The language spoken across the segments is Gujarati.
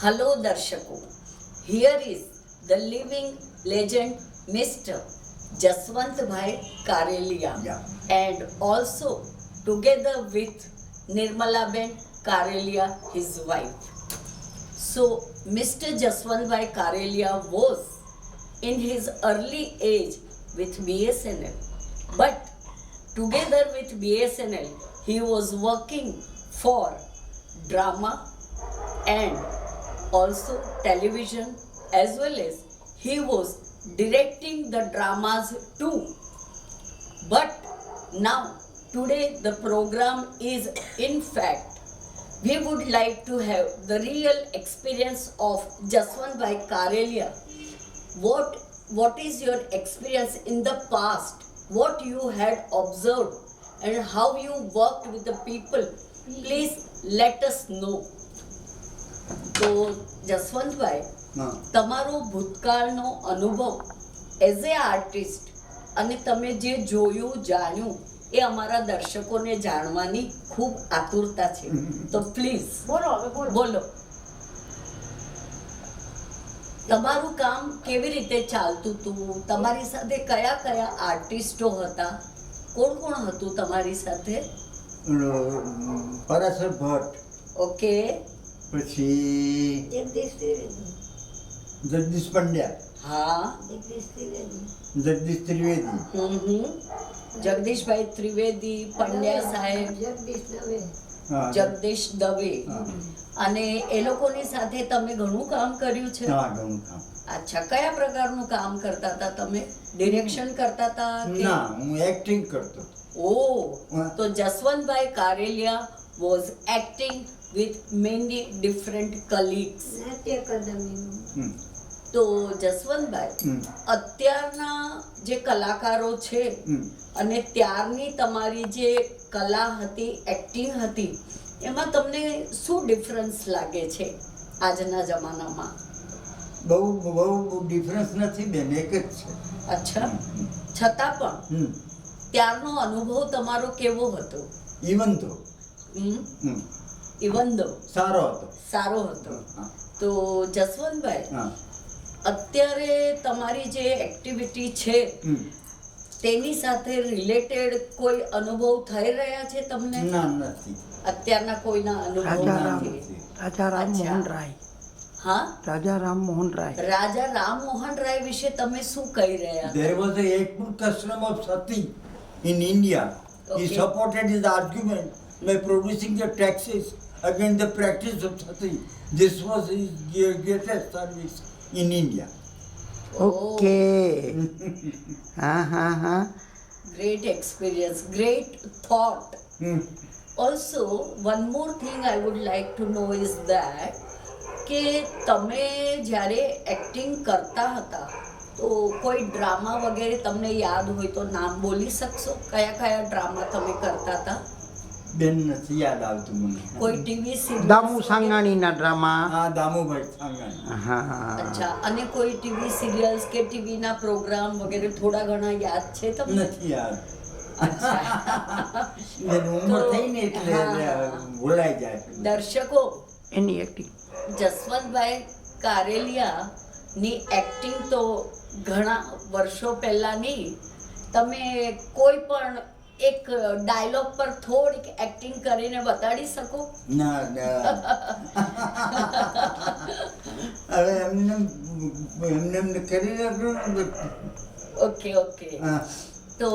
Hello Darshako, here is the living legend Mr. Jaswantbhai Karelia and also together with Nirmalaben Karelia, his wife. So Mr. Jaswantbhai Karelia was in his early age with BSNL, but together with BSNL he was working for drama and also television, as well as he was directing the dramas too. But now today the program is, in fact, we would like to have the real experience of Jaswantbhai Karelia. What is your experience in the past? What you had observed and how you worked with the people? Please let us know. તો જસવંતભાઈ, તમારો ભૂતકાળનો અનુભવ એઝ એ આર્ટિસ્ટ અને તમે જે જોયું જાણ્યું એ અમારા દર્શકોને જાણવાની ખૂબ આતુરતા છે, તો પ્લીઝ બોલો. તમારું કામ કેવી રીતે ચાલતું હતું? તમારી સાથે કયા કયા આર્ટિસ્ટો હતા? કોણ કોણ હતું તમારી સાથે? પરાશર ભટ્ટ, ઓકે, પછી જગદીશ પંડ્યા, હા, જગદીશ ત્રિવેદી, જગદીશભાઈ ત્રિવેદી, પંડ્યા સાહેબ, જગદીશ દવે, અને એ લોકોની સાથે તમે ઘણું કામ કર્યું છે? હા, ઘણું કામ. અચ્છા, કયા પ્રકારનું કામ કરતા હતા તમે? ડિરેક્શન કરતા હતા કે? ના, હું એક્ટિંગ કરતો. ઓ, તો Jaswantbhai Karelia was acting with many different colleagues. તો જસવંતભાઈ, અત્યારના જે કલાકારો છે અને ત્યારની તમારી જે કલા હતી, એક્ટિંગ હતી, એમાં તમને શું ડિફરન્સ લાગે છે આજના જમાનામાં? બહુ બહુ ડિફરન્સ નથી બેન, એક જ છે. અચ્છા, છતાં પણ ત્યારનો અનુભવ તમારો કેવો હતો? ઇવન ધો સારો હતો. તો જસવંતભાઈ, અત્યારે તમારી જે એક્ટિવિટી છે તેની સાથે રિલેટેડ કોઈ અનુભવ થઈ રહ્યા છે તમને? ના, નથી. અત્યારના કોઈના અનુભવ નથી? રાજા રામમોહન રાય. હા, રાજા રામમોહન રાય. રાજા રામમોહન રાય વિશે તમે શું કહી રહ્યા? There was a hateful custom of sati in India. He supported his argument by producing the taxes against the practice of sati. This was his greatest service in India. Okay. હા. Great experience, great thought. Also, one more thing I would like to know is that કે તમે જ્યારે એક્ટિંગ કરતા હતા તો કોઈ ડ્રામા વગેરે તમને યાદ હોય તો નામ બોલી શકશો? કયા કયા ડ્રામા તમે કરતા હતા? બેન, નથી યાદ આવતું મને. કોઈ ટીવી સિરિયલ? દામુ સાંગાણીના ડ્રામા. હા, દામુભાઈ સાંગાણી. હા. અચ્છા, અને કોઈ ટીવી સિરિયલ્સ કે ટીવીના પ્રોગ્રામ વગેરે થોડા ઘણા યાદ છે તમને? નથી યાદ. અચ્છા. ઉંમર થઈ ને એટલે ભૂલાઈ જાય. દર્શકો, એની એક્ટિંગ જસવંતભાઈ કારેલિયાની એક્ટિંગ તો ઘણા વર્ષો પહેલાંની. તમે કોઈ પણ એક ડાયલોગ પર થોડીક એક્ટિંગ કરીને બતાડી શકો? ના, હવે એમને કરી નાખ્યું. ઓકે. તો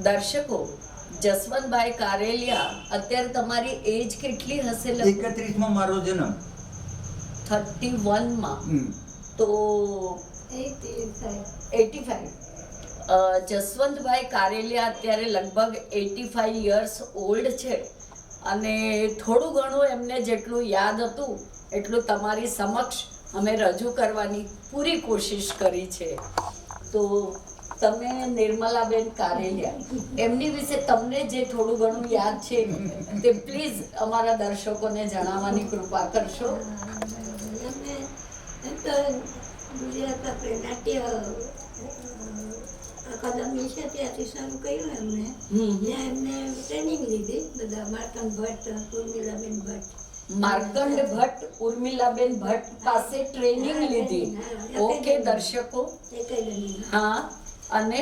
દર્શકો, જસવંતભાઈ કારેલિયા, અત્યારે તમારી એજ કેટલી હશે? 31 મારો જન્મ. 31 માં, તો 85. જસવંતભાઈ કારેલિયા અત્યારે લગભગ 85 યર્સ ઓલ્ડ છે અને થોડું ઘણું એમને જેટલું યાદ હતું એટલું તમારી સમક્ષ અમે રજૂ કરવાની પૂરી કોશિશ કરી છે. તો તમે નિર્મલાબેન કારેલિયા, એમની વિશે તમને જે થોડું ઘણું યાદ છે તે પ્લીઝ અમારા દર્શકોને જણાવવાની કૃપા કરશો? અકાદમી છે ત્યાંથી શરૂ કર્યું એમને. ત્યાં એમને ટ્રેનિંગ લીધી, બધા માર્તન ભટ્ટ, ઉર્મિલાબેન ભટ્ટ માર્કંડ ભટ્ટ ઉર્મિલાબેન ભટ્ટ પાસે ટ્રેનિંગ લીધી. ઓકે દર્શકો, એકેડમી. હા. અને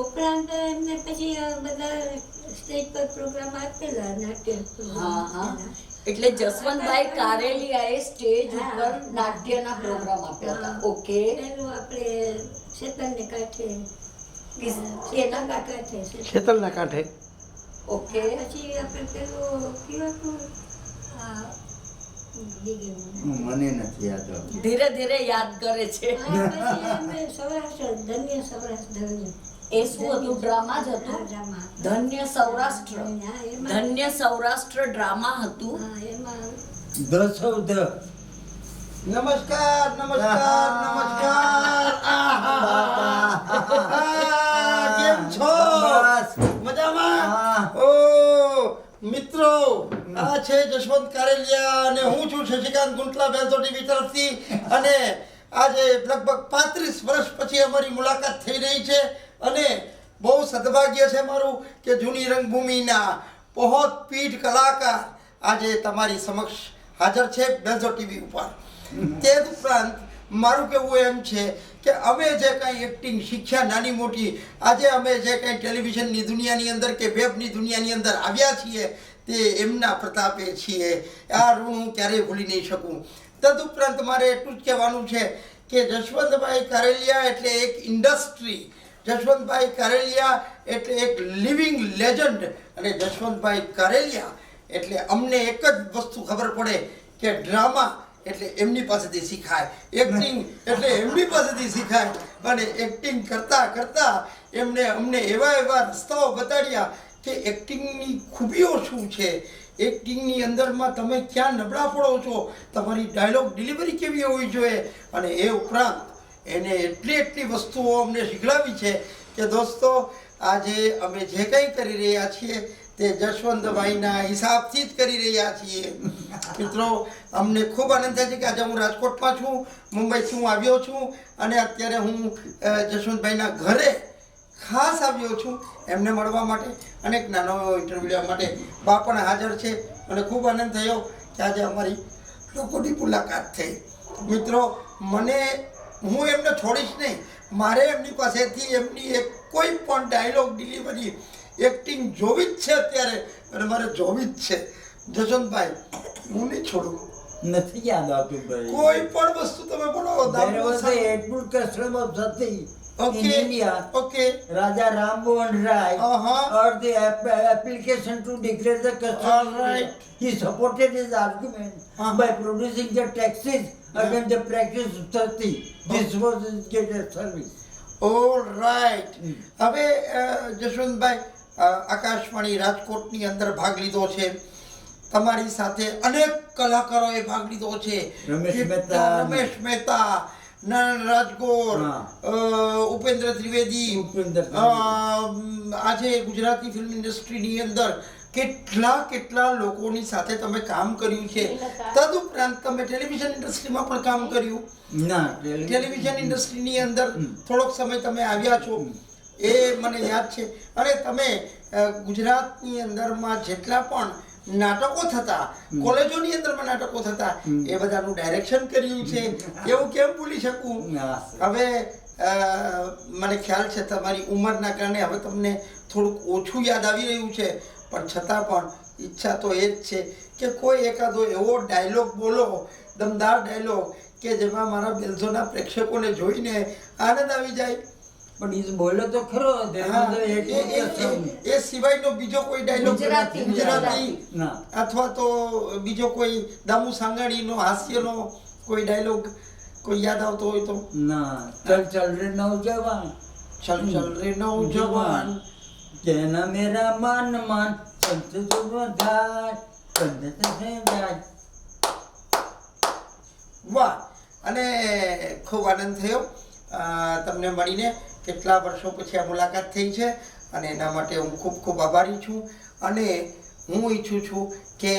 ઉપરાંત એમને પછી આ બધા સ્ટેજ પર પ્રોગ્રામ આપેલા નાટ્ય હા હા, એટલે જસવંતભાઈ કારેલિયાએ સ્ટેજ ઉપર નાટ્યના પ્રોગ્રામ આપ્યા હતા. ઓકે. પેલું આપણે શેતલને કાંઠે એના કાંઠે શેતલના કાંઠે. ઓકે. પછી આપણે પેલું કયું હતું આ ભૂલી ગઈ મને. મને નથી યાદ આવતું. ધીરે ધીરે યાદ કરે છે. હા, પછી અમે સૌરાષ્ટ્ર ધન્ય સૌરાષ્ટ્ર ધન્ય એ શું હતું? ડ્રામા જ હતું. ડ્રામા. ધન્ય સૌરાષ્ટ્ર. હા, એમાં ધન્ય સૌરાષ્ટ્ર ડ્રામા હતું. હા, એમાં The South. નમસ્કાર નમસ્કાર નમસ્કાર કેમ છો? બસ. મજામાં? હા. ઓ મિત્રો, આ છે જશવંત કારેલિયા અને હું છું શશિકાંત ગુંટલા બેલતો ટીવી તરફથી. અને આજે લગભગ 35 વર્ષ પછી અમારી મુલાકાત થઈ રહી છે અને બહુ સદભાગ્ય છે મારું કે જૂની રંગભૂમિના બહોત પીઢ કલાકાર આજે તમારી સમક્ષ હાજર છે બેલતો ટીવી ઉપર. તે ઉપરાંત મારું કહેવું એમ છે કે અમે જે કાંઈ એક્ટિંગ શીખ્યા નાની મોટી, આજે અમે જે કાંઈ ટેલિવિઝનની દુનિયાની અંદર કે વેબની દુનિયાની અંદર આવ્યા છીએ તે એમના પ્રતાપે છીએ. આ ઋણ હું ક્યારેય ભૂલી નહીં શકું. તદુપરાંત મારે એટલું જ કહેવાનું છે કે જશવંતભાઈ કારેલિયા એટલે એક ઇન્ડસ્ટ્રી, જશવંતભાઈ કારેલિયા એટલે એક લિવિંગ લેજન્ડ, અને જશવંતભાઈ કારેલિયા એટલે અમને એક જ વસ્તુ ખબર પડે કે ડ્રામા એટલે એમની પાસેથી શીખાય, એક્ટિંગ એટલે એમની પાસેથી શીખાય. અને એક્ટિંગ કરતાં કરતાં એમને અમને એવા રસ્તાઓ બતાડ્યા કે એક્ટિંગની ખૂબીઓ શું છે, એક્ટિંગની અંદરમાં તમે ક્યાં નબળા પડો છો, તમારી ડાયલોગ ડિલિવરી કેવી હોવી જોઈએ. અને એ ઉપરાંત એને એટલી વસ્તુઓ અમને શીખડાવી છે કે દોસ્તો આજે અમે જે કંઈ કરી રહ્યા છીએ તે જશવંતભાઈના હિસાબથી જ કરી રહ્યા છીએ. મિત્રો, અમને ખૂબ આનંદ થાય છે કે આજે હું રાજકોટમાં છું, મુંબઈથી હું આવ્યો છું અને અત્યારે હું જશવંતભાઈના ઘરે ખાસ આવ્યો છું એમને મળવા માટે અને એક નાનો ઇન્ટરવ્યૂ લેવા માટે. બા પણ હાજર છે અને ખૂબ આનંદ થયો કે આજે અમારી લોકોની મુલાકાત થઈ. મિત્રો, હું એમને છોડીશ નહીં. મારે એમની પાસેથી એમની એક કોઈ પણ ડાયલોગ ડિલિવરી એક્ટિંગ જોવી જ છે અત્યારે, અને મારે જોવી જ છે. જશવંતભાઈ, હું નહીં છોડું. નથી યાદ આવતું ભાઈ. કોઈ પણ વસ્તુ તમે બોલો. There was a Edmund custom of Sati in Okay. India. Okay. Raja Ram Mohan Rai Uh-huh. or the application to declare the custom. All right. He supported his argument by producing the taxes against the practice of Sati. This was his greatest service. All right. હવે જશવંતભાઈ, આકાશવાણી રાજકોટની અંદર ભાગ લીધો છે, તમારી સાથે અનેક કલાકારોએ ભાગ લીધો છે. રમેશ મહેતા. રમેશ મહેતા, નારાયણ રાજગોર, ઉપેન્દ્ર ત્રિવેદી, ઉપેન્દ્ર આજે ગુજરાતી ફિલ્મ ઇન્ડસ્ટ્રીની અંદર કેટલા લોકોની સાથે તમે કામ કર્યું છે. તદુપરાંત તમે ટેલિવિઝન ઇન્ડસ્ટ્રીમાં પણ કામ કર્યું. ના, ટેલિવિઝન ઇન્ડસ્ટ્રીની અંદર થોડોક સમય તમે આવ્યા છો એ મને યાદ છે. અને તમે ગુજરાતની અંદરમાં જેટલા પણ નાટકો થતા, કોલેજોની અંદરમાં નાટકો થતા, એ બધાનું ડાયરેક્શન કર્યું છે. એવું કેમ ભૂલી શકું. હવે મને ખ્યાલ છે તમારી ઉંમરના કારણે હવે તમને થોડુંક ઓછું યાદ આવી રહ્યું છે, પણ છતાં પણ ઈચ્છા તો એ જ છે કે કોઈ એકાદો એવો ડાયલોગ બોલો, દમદાર ડાયલોગ કે જેમાં મારા બેલઝોના પ્રેક્ષકોને જોઈને આનંદ આવી જાય. પણ એ બોલ્યો તો ખરો. એ સિવાયનો બીજો કોઈ ડાયલોગ ગુજરાતી ના, અથવા તો બીજો કોઈ દામુ સાંગાણીનો હાસ્યનો કોઈ ડાયલોગ કોઈ યાદ આવતો હોય તો. ના. ચલ ચલ રે નૌજવાન, ચલ ચલ રે નૌજવાન, જેના મેરા માન માન સંત સુધાર સંત સુધાર. વાહ. અને ખૂબ આનંદ થયો તમને મળીને. કેટલા વર્ષો પછી આ મુલાકાત થઈ છે અને એના માટે હું ખૂબ આભારી છું. અને હું ઈચ્છું છું કે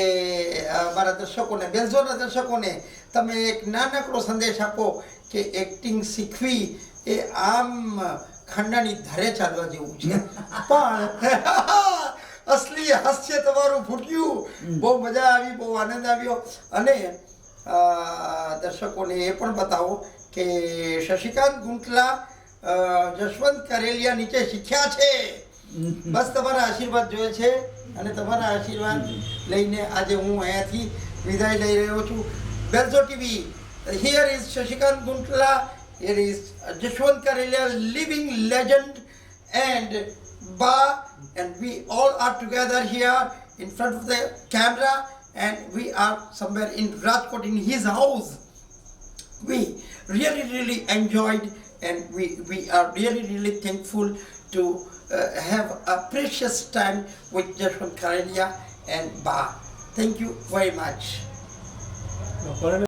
મારા દર્શકોને, બેલઝોના દર્શકોને તમે એક નાનકડો સંદેશ આપો કે એક્ટિંગ શીખવી એ આમ ખાંડાની ધારે ચાલવા જેવું છે, અસલી હાસ્ય તમારું ફૂટ્યું. બહુ મજા આવી, બહુ આનંદ આવ્યો. અને દર્શકોને એ પણ બતાવો કે શશિકાંત ગુંટલા જશવંત કારેલિયા નીચે શીખ્યા છે. બસ તમારા આશીર્વાદ જોઈએ છે અને તમારા આશીર્વાદ લઈને આજે હું અહીંયાથી વિદાય લઈ રહ્યો છું. બેલ્સો TV, here is Shashikant Guntla, here is Jashwant Karelia, living legend and Ba, and we all are together here in front of the camera, and we are somewhere in Rajkot in his house. We really enjoyed, and we are really thankful to have a precious time with Jashwant Karelia and Ba. Thank you very much.